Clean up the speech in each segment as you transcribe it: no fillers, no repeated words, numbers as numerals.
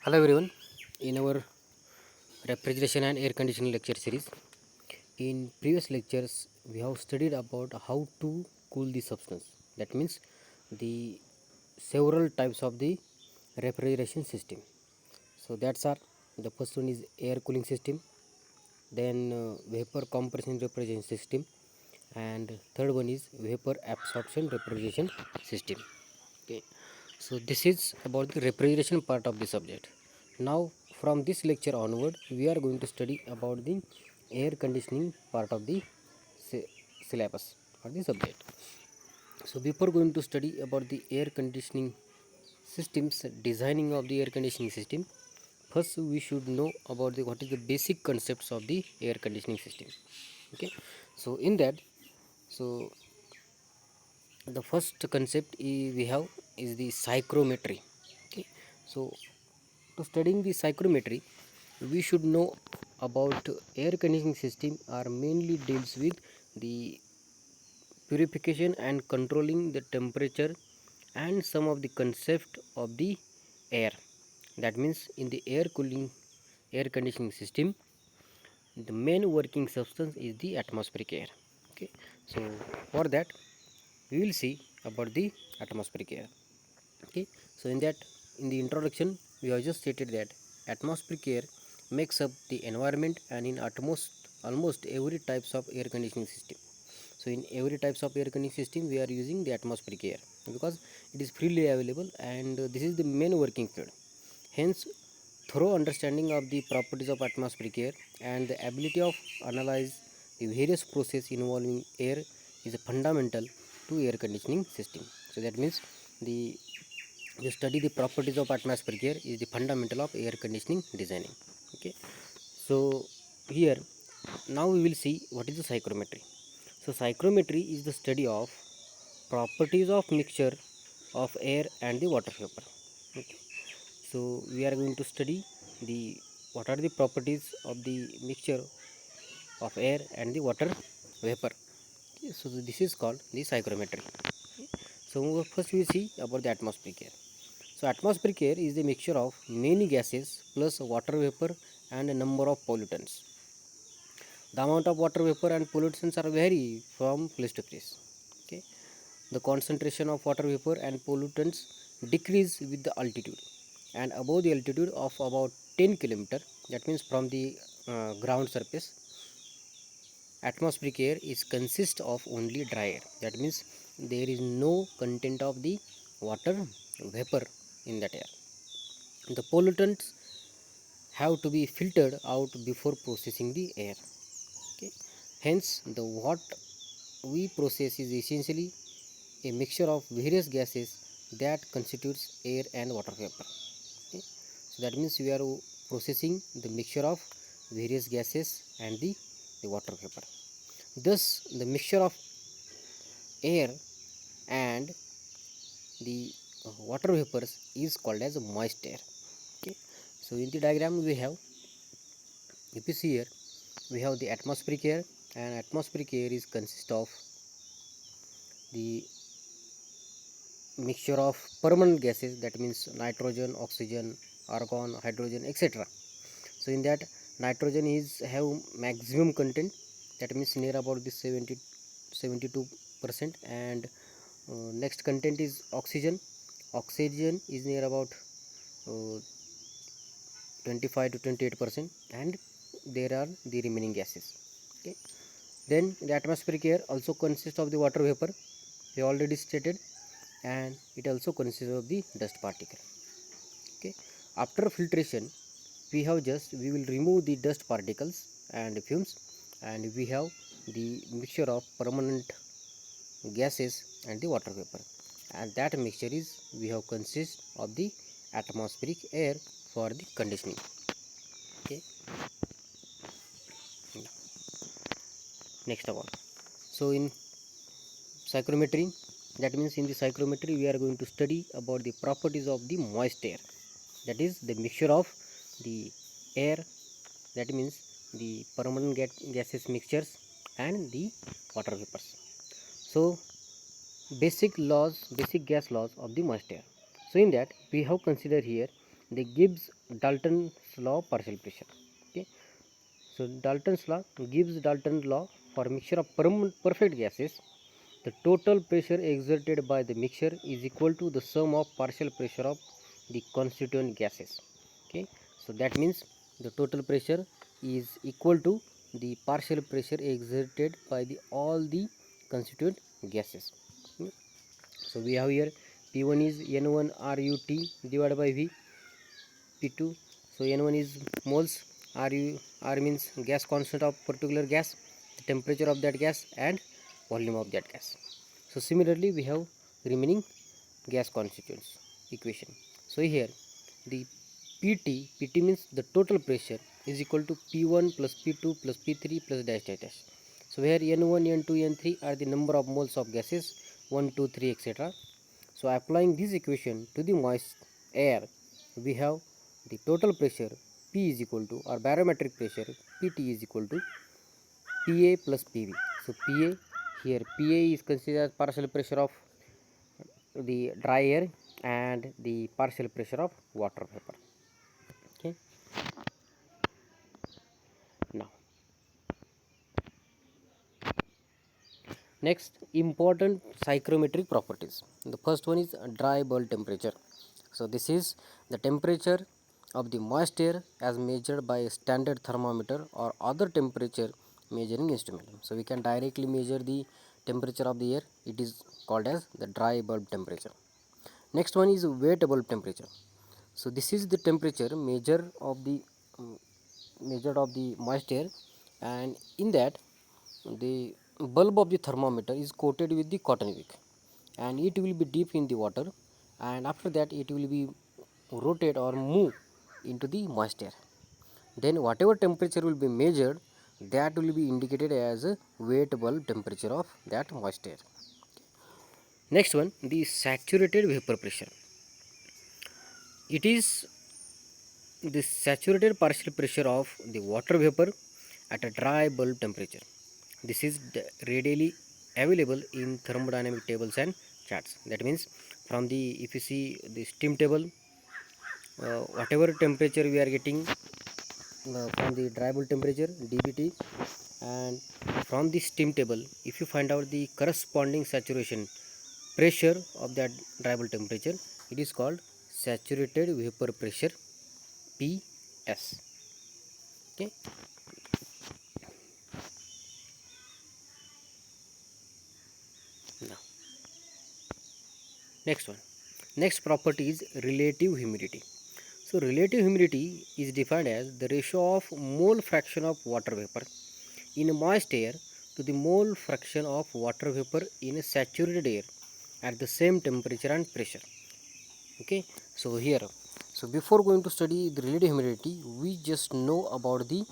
Hello everyone. In our refrigeration and air conditioning lecture series, in previous lectures we have studied about how to cool the substance. That means the several types of the refrigeration system. So that's are the first one is air cooling system, then vapor compression refrigeration system, and third one is vapor absorption refrigeration system. Okay, so this is about the refrigeration part of the subject. Now from this lecture onward we are going to study about the air conditioning part of the syllabus or the subject. So before going to study about the air conditioning systems, designing of the air conditioning system, first we should know about the what is the basic concepts of the air conditioning system. Okay, so in that, so the first concept we have is the psychrometry. Okay, so to studying the psychrometry we should know about air conditioning system are mainly deals with the purification and controlling the temperature and some of the concept of the air. That means in the air cooling air conditioning system, the main working substance is the atmospheric air. Okay, so for that we will see about the atmospheric air. Okay, so in the introduction we have just stated that atmospheric air makes up the environment, and in almost every types of air conditioning system. So in every types of air conditioning system we are using the atmospheric air because it is freely available, and this is the main working field. Hence, thorough understanding of the properties of atmospheric air and the ability of analyze the various process involving air is fundamental to air conditioning system. So that means the you study the properties of atmospheric air is the fundamental of air conditioning designing. Okay, so here now we will see what is the psychrometry. So psychrometry is the study of properties of mixture of air and the water vapor. Okay, so we are going to study the what are the properties of the mixture of air and the water vapor. Okay, so this is called the psychrometry. Okay, so first we see about the atmospheric air. So atmospheric air is the mixture of many gases plus water vapor and a number of pollutants. The amount of water vapor and pollutants are vary from place to place. Okay, the concentration of water vapor and pollutants decrease with the altitude, and above the altitude of about 10 kilometer, that means from the ground surface, atmospheric air is consist of only dry air. That means there is no content of the water vapor in that air. The pollutants have to be filtered out before processing the air. Okay, hence the what we process is essentially a mixture of various gases that constitutes air and water vapor. Okay, so that means we are processing the mixture of various gases and the water vapor. Thus the mixture of air and the water vapors is called as moist air. Okay, so in the diagram we have, if you see here, we have the atmospheric air, and atmospheric air is consist of the mixture of permanent gases, that means nitrogen, oxygen, argon, hydrogen, etc. So in that, nitrogen is have maximum content, that means near about the 72%, and next content is oxygen. Oxygen is near about uh, 25 to 28%, and there are the remaining gases. Okay, then the atmospheric air also consists of the water vapor, we already stated, and it also consists of the dust particle. Okay, after filtration we will remove the dust particles and fumes, and we have the mixture of permanent gases and the water vapor, and that mixture is we have consist of the atmospheric air for the conditioning. Okay, next of all, so in psychrometry, that means in the psychrometry we are going to study about the properties of the moist air, that is the mixture of the air, that means the permanent gases mixtures and the water vapors. So basic gas laws of the moist air. So in that we have considered here the Gibbs Dalton's law partial pressure. Okay, so Dalton's law gives Dalton's law for mixture of perfect gases. The total pressure exerted by the mixture is equal to the sum of partial pressure of the constituent gases. Okay, so that means the total pressure is equal to the partial pressure exerted by the all the constituent gases. Okay. So we have here P1 is N1 RUT divided by V. P2, so N1 is moles, R means gas constant of particular gas, the temperature of that gas and volume of that gas. So similarly we have remaining gas constituents equation. So here the PT means the total pressure is equal to P1 plus P2 plus P3 plus dash dash dash. So here N1, N2, N3 are the number of moles of gases 1, 2, 3 etc. So applying this equation to the moist air, we have the total pressure P is equal to, or barometric pressure PT is equal to PA plus PV. So PA, here PA is considered as partial pressure of the dry air and the partial pressure of water vapor. Okay. Now next, important psychrometric properties. The first one is dry bulb temperature. So this is the temperature of the moist air as measured by a standard thermometer or other temperature measuring instrument. So we can directly measure the temperature of the air. It is called as the dry bulb temperature. Next one is wet bulb temperature. So this is the temperature um, measured of the moist air, and in that the bulb of the thermometer is coated with the cotton wick, and it will be deep in the water, and after that it will be rotate or move into the moist air. Then whatever temperature will be measured, that will be indicated as a wet bulb temperature of that moist air. Next one, the saturated vapor pressure. It is the saturated partial pressure of the water vapor at a dry bulb temperature. This is readily available in thermodynamic tables and charts. That means from the, if you see the steam table, whatever temperature we are getting from the dry bulb temperature dBT, and from the steam table if you find out the corresponding saturation pressure of that dry bulb temperature, it is called saturated vapor pressure, PS. Okay. Now next property is relative humidity. So relative humidity is defined as the ratio of mole fraction of water vapor in a moist air to the mole fraction of water vapor in a saturated air at the same temperature and pressure. Okay, so here, so before going to study the relative humidity, we just know about the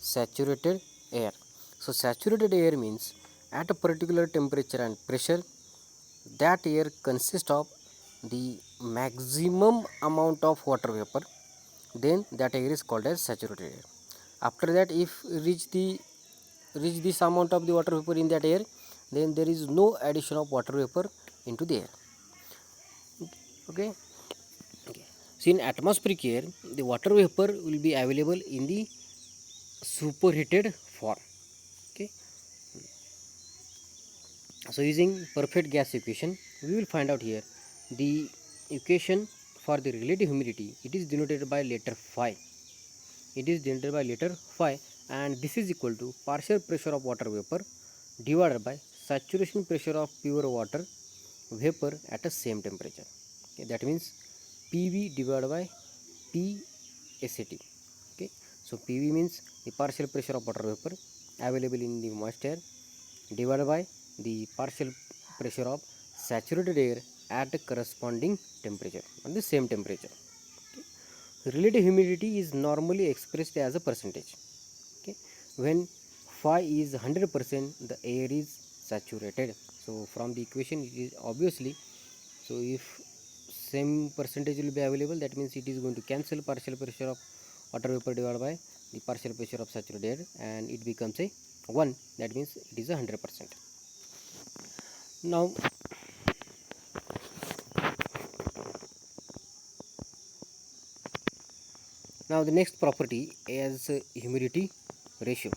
saturated air. So saturated air means at a particular temperature and pressure, that air consists of the maximum amount of water vapor, then that air is called as saturated air. After that, if reach this amount of the water vapor in that air, then there is no addition of water vapor into the air. Okay. So in atmospheric air, the water vapor will be available in the superheated form. Okay. So using perfect gas equation, we will find out here the equation for the relative humidity. It is denoted by letter phi. It is denoted by letter phi, and this is equal to partial pressure of water vapor divided by saturation pressure of pure water vapor at the same temperature. Okay, that means PV divided by PSAT. Okay, so PV means the partial pressure of water vapor available in the moist air divided by the partial pressure of saturated air at a corresponding temperature, on the same temperature. Relative humidity is normally expressed as a percentage. Okay, when phi is 100%, the air is saturated. So from the equation it is obviously, so if same percentage will be available, that means it is going to cancel partial pressure of water vapor divided by the partial pressure of saturated air, and it becomes a 1, that means it is 100%. Now Now the next property is humidity ratio.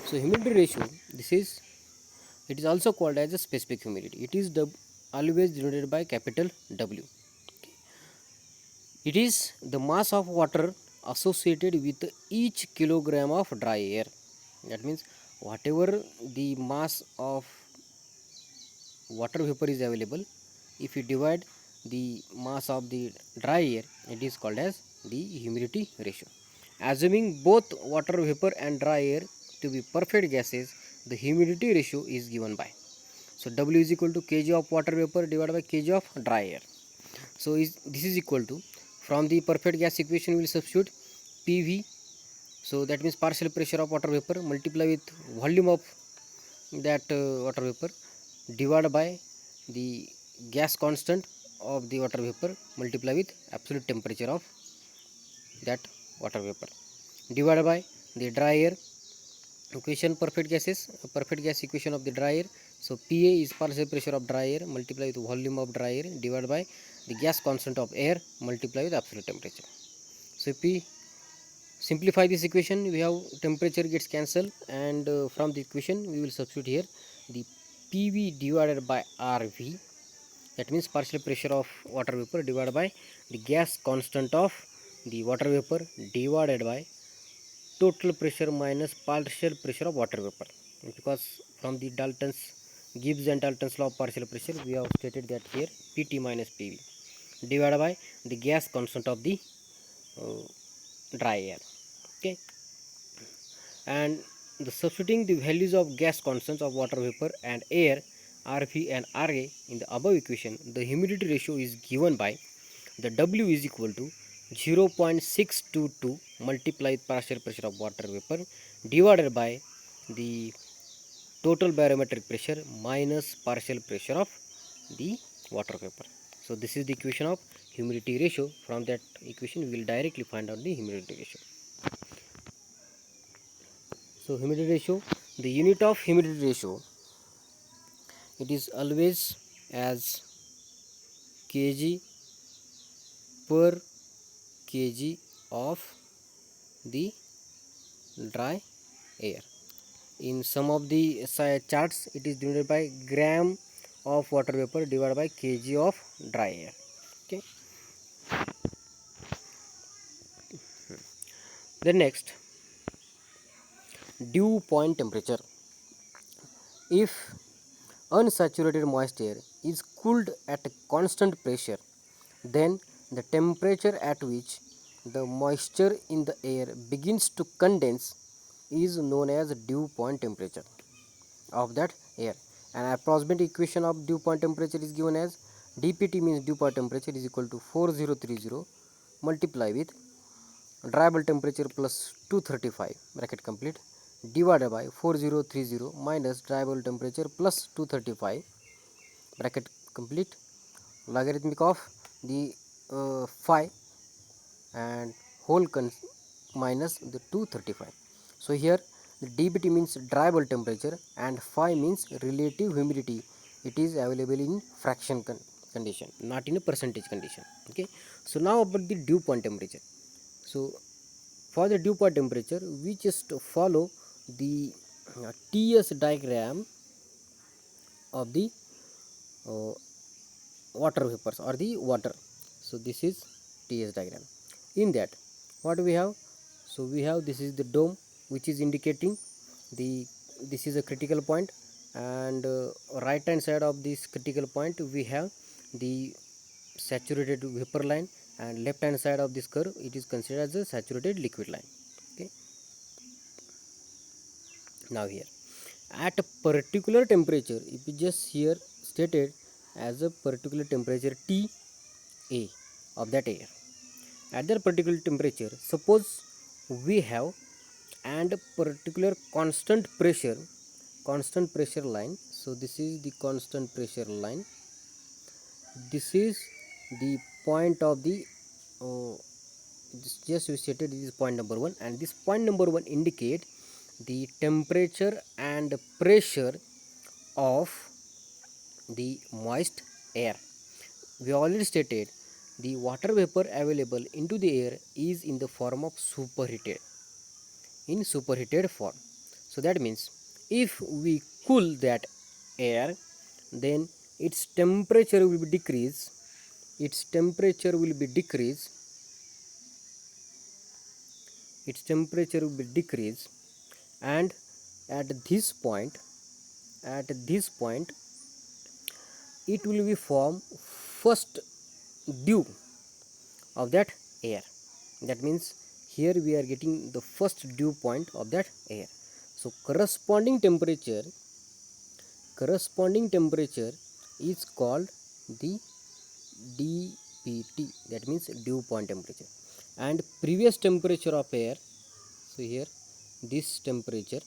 So humidity ratio, it is also called as a specific humidity. It is always denoted by capital W. It is the mass of water associated with each kilogram of dry air. That means whatever the mass of water vapor is available, if you divide the mass of the dry air, it is called as the humidity ratio. Assuming both water vapor and dry air to be perfect gases, the humidity ratio is given by, so W is equal to kg of water vapor divided by kg of dry air. So this is equal to, from the perfect gas equation we will substitute PV, so that means partial pressure of water vapor multiply with volume of that water vapor divided by the gas constant of the water vapor multiply with absolute temperature of that water vapor divided by the dry air equation. Perfect gas equation of the dry air, so PA is partial pressure of dry air multiply with volume of dry air divided by the gas constant of air multiply with absolute temperature. So if we simplify this equation, we have temperature gets cancelled, and from the equation we will substitute here the PV divided by RV, that means partial pressure of water vapor divided by the gas constant of the water vapor divided by total pressure minus partial pressure of water vapor. Because from the Gibbs and Dalton's law of partial pressure, we have stated that here PT minus PV divided by the gas constant of the uh, dry air. Okay, and the substituting the values of gas constants of water vapor and air RV and RA in the above equation, the humidity ratio is given by the W is equal to 0.622 multiplied with partial pressure of water vapor divided by the total barometric pressure minus partial pressure of the water vapor. So this is the equation of humidity ratio. From that equation we will directly find out the humidity ratio. So humidity ratio, the unit of humidity ratio, it is always as kg per kg of the dry air. In some of the charts it is denoted by gram of water vapor divided by kg of dry air. Okay, then next, dew point temperature. If unsaturated moist air is cooled at a constant pressure, then the temperature at which the moisture in the air begins to condense is known as dew point temperature of that air. An approximate equation of dew point temperature is given as dpt, means dew point temperature, is equal to 4030 multiply with dryable temperature plus 235 bracket complete divided by 4030 minus dryable temperature plus 235 bracket complete logarithmic of the phi and whole minus the 235. So here the dBT means dryable temperature and phi means relative humidity. It is available in fraction condition, not in a percentage condition. Okay, so now about the dew point temperature. So for the dew point temperature, we just follow the TS diagram of the uh, water vapors or the water. So this is TS diagram. In that, what we have? So we have, this is the dome which is indicating the, this is a critical point, and right hand side of this critical point we have the saturated vapor line, and left hand side of this curve it is considered as a saturated liquid line. Okay, now here at a particular temperature, if we just here stated as a particular temperature T A of that air, at that particular temperature, suppose we have and particular constant pressure line. So this is the constant pressure line, this is the point of the uh, just we stated this is point number 1, and this point number 1 indicate the temperature and pressure of the moist air. We already stated the water vapor available into the air is in the form of superheated form. So that means if we cool that air, then its temperature will be decreased. Its temperature will be decreased. Its temperature will be decreased, and at this point, at this point, it will be form first dew of that air. That means here we are getting the first dew point of that air. So corresponding temperature is called the dpt, that means dew point temperature. And previous temperature of air, so here this temperature,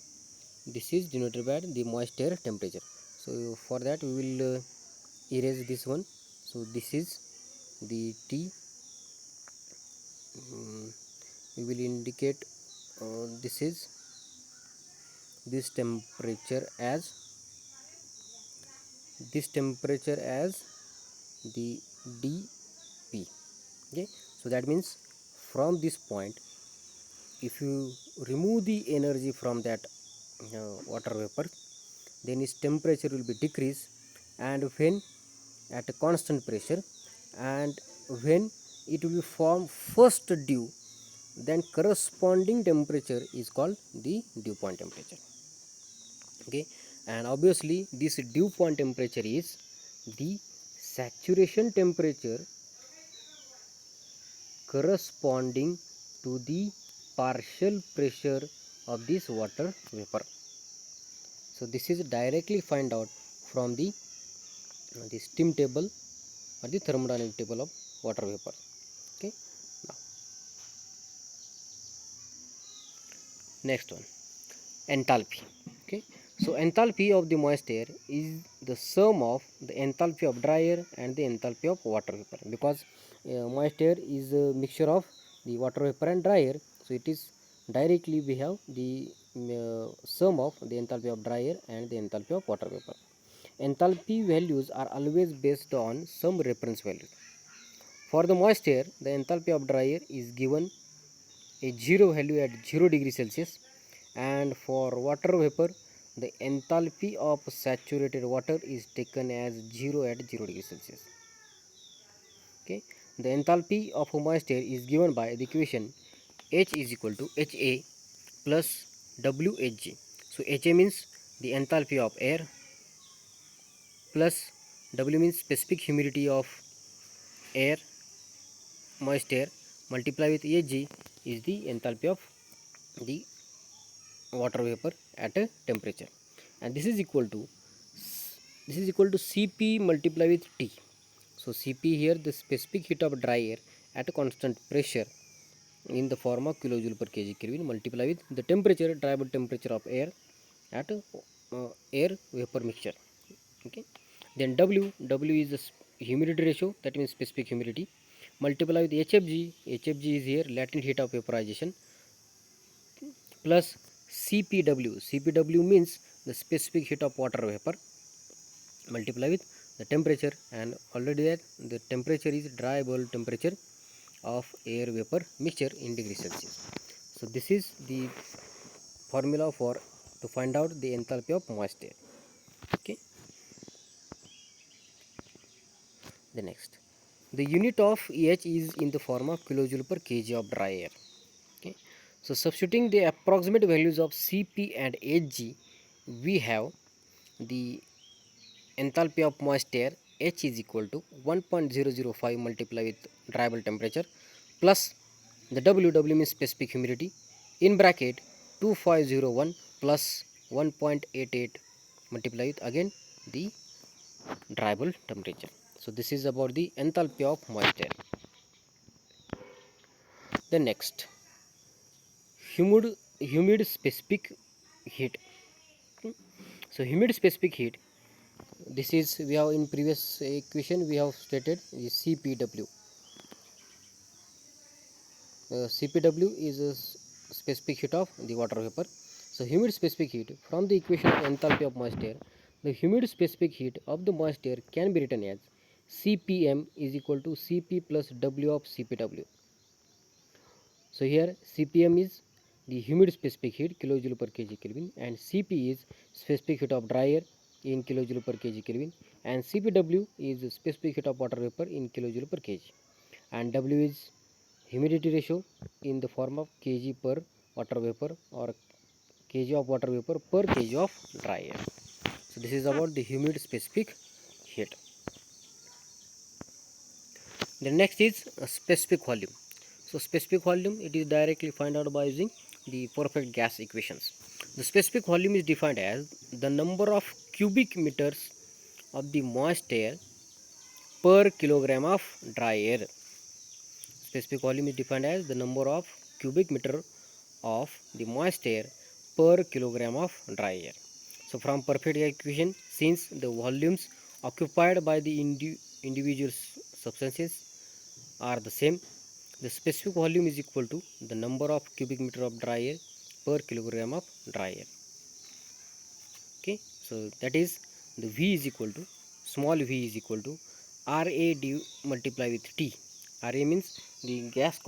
this is denoted by the moist air temperature. So for that we will erase this one. So this is the T. We will indicate this is this temperature as the dp. Okay, so that means from this point, if you remove the energy from that water vapor, then its temperature will be decreased, and when at a constant pressure, and when it will form first dew, then corresponding temperature is called the dew point temperature. Okay, and obviously this dew point temperature is the saturation temperature corresponding to the partial pressure of this water vapor. So this is directly find out from the steam table or the thermodynamic table of water vapor. Okay, now next one, enthalpy. Okay, so enthalpy of the moist air is the sum of the enthalpy of dry air and the enthalpy of water vapor, because moist air is a mixture of the water vapor and dry air. So it is directly we have the sum of the enthalpy of dry air and the enthalpy of water vapor. Enthalpy values are always based on some reference value. For the moist air, the enthalpy of dry air is given a 0 value at 0 degree Celsius, and for water vapor, the enthalpy of saturated water is taken as 0 at 0 degree Celsius. Okay, the enthalpy of moist air is given by the equation H is equal to HA plus WHG. So HA means the enthalpy of air, plus W means specific humidity of air, moist air, multiply with Hg is the enthalpy of the water vapor at a temperature, and this is equal to Cp multiply with T. So Cp here the specific heat of dry air at a constant pressure in the form of kilojoule per kg Kelvin, multiply with the temperature, dry bulb temperature of air at air vapor mixture. Okay, then W is the humidity ratio, that means specific humidity, multiply with HFG. HFG is here latent heat of vaporization, plus CPW means the specific heat of water vapor, multiply with the temperature, and already that the temperature is dry bulb temperature of air vapor mixture in degree Celsius. So this is the formula for to find out the enthalpy of moist air. Okay, the next, the unit of EH is in the form of kilojoule per kg of dry air. Okay, so substituting the approximate values of Cp and Hg, we have the enthalpy of moist air H is equal to 1.005 multiply with dry bulb temperature plus the W means specific humidity, in bracket 2501 plus 1.88 multiply with again the dry bulb temperature. So this is about the enthalpy of moist air. The next, humid specific heat. So humid specific heat, this is we have in previous equation we have stated is CPW. CPW is a specific heat of the water vapor. So humid specific heat, from the equation of enthalpy of moist air, the humid specific heat of the moist air can be written as CPM is equal to Cp plus W of CPW. So here CPM is the humid specific heat kilojoule per kg Kelvin, and Cp is specific heat of dry air in kilojoule per kg Kelvin, and CPW is specific heat of water vapor in kilojoule per kg, and W is humidity ratio in the form of kg per water vapor or kg of water vapor per kg of dry air. So this is about the humid specific heat. The next is a specific volume. So specific volume, it is directly find out by using the perfect gas equations. The specific volume is defined as the number of cubic meters of the moist air per kilogram of dry air. Specific volume is defined as the number of cubic meter of the moist air per kilogram of dry air. So from perfect equation, since the volumes occupied by the individual substances are the same, the specific volume is equal to the number of cubic meter of dry air per kilogram of dry air. Okay, so that is the V is equal to, small v is equal to RA multiply with T. RA means the gas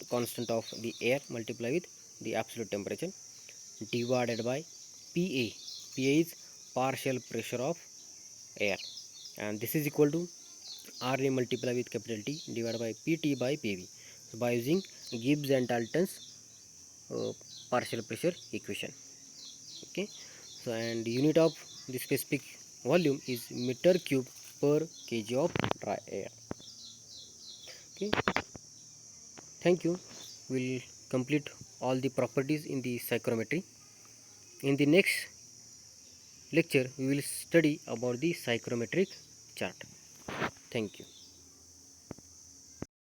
constant of the air multiply with the absolute temperature divided by PA. PA is partial pressure of air, and this is equal to RA multiply with capital T divided by PT by PV. So by using Gibbs and Dalton's partial pressure equation. Okay, so and unit of the specific volume is meter cube per kg of dry air. Okay, thank you. We'll complete all the properties in the psychrometry. In the next lecture we will study about the psychrometric chart. Thank you.